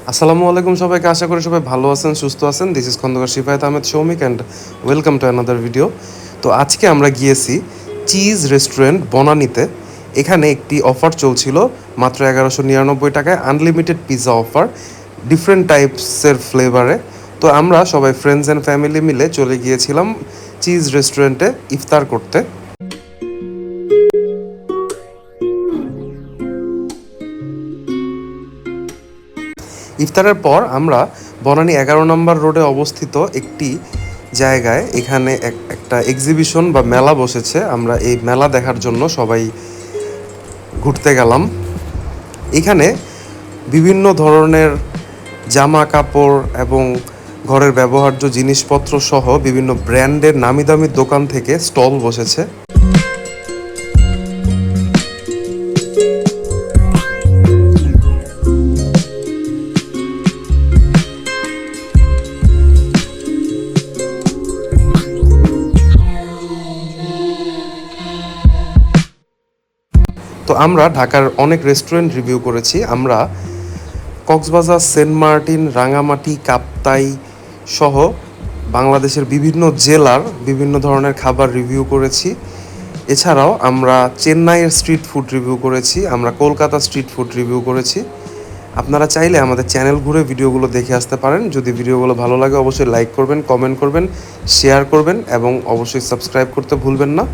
আসসালামু আলাইকুম সবাইকে, আশা করি সবাই ভালো আছেন, সুস্থ আছেন। This is Khandakar Shifayet Ahmed Shoumik and welcome to another video. তো আজকে আমরা গিয়েছি চিজ রেস্টুরেন্ট বনানীতে। এখানে একটি অফার চলছিল, মাত্র 1199 টাকায় আনলিমিটেড পিৎজা অফার, ডিফারেন্ট টাইপসের ফ্লেভারে। তো আমরা সবাই ফ্রেন্ডস অ্যান্ড ফ্যামিলি মিলে চলে গিয়েছিলাম চিজ রেস্টুরেন্টে ইফতার করতে। ইফতারের পর আমরা বনানী 11 নম্বর রোডে অবস্থিত একটি জায়গায়, এখানে একটা এক্সিবিশন বা মেলা বসেছে। আমরা এই মেলা দেখার জন্য সবাই ঘুরতে গেলাম। এখানে বিভিন্ন ধরনের জামা কাপড় এবং ঘরের ব্যবহার্য জিনিসপত্র সহ বিভিন্ন ব্র্যান্ডের নামি দামি দোকান থেকে স্টল বসেছে। তো আমরা ঢাকার অনেক রেস্টুরেন্ট রিভিউ করেছি। আমরা কক্সবাজার, সেন্ট মার্টিন, রাঙামাটি, কাপ্তাই সহ বাংলাদেশের বিভিন্ন জেলার বিভিন্ন ধরনের খাবার রিভিউ করেছি। এছাড়াও আমরা চেন্নাইয়ের স্ট্রিট ফুড রিভিউ করেছি, আমরা কলকাতা স্ট্রিট ফুড রিভিউ করেছি। আপনারা চাইলে আমাদের চ্যানেল ঘুরে ভিডিওগুলো দেখে আসতে পারেন। যদি ভিডিওগুলো ভালো লাগে অবশ্যই লাইক করবেন, কমেন্ট করবেন, শেয়ার করবেন এবং অবশ্যই সাবস্ক্রাইব করতে ভুলবেন না।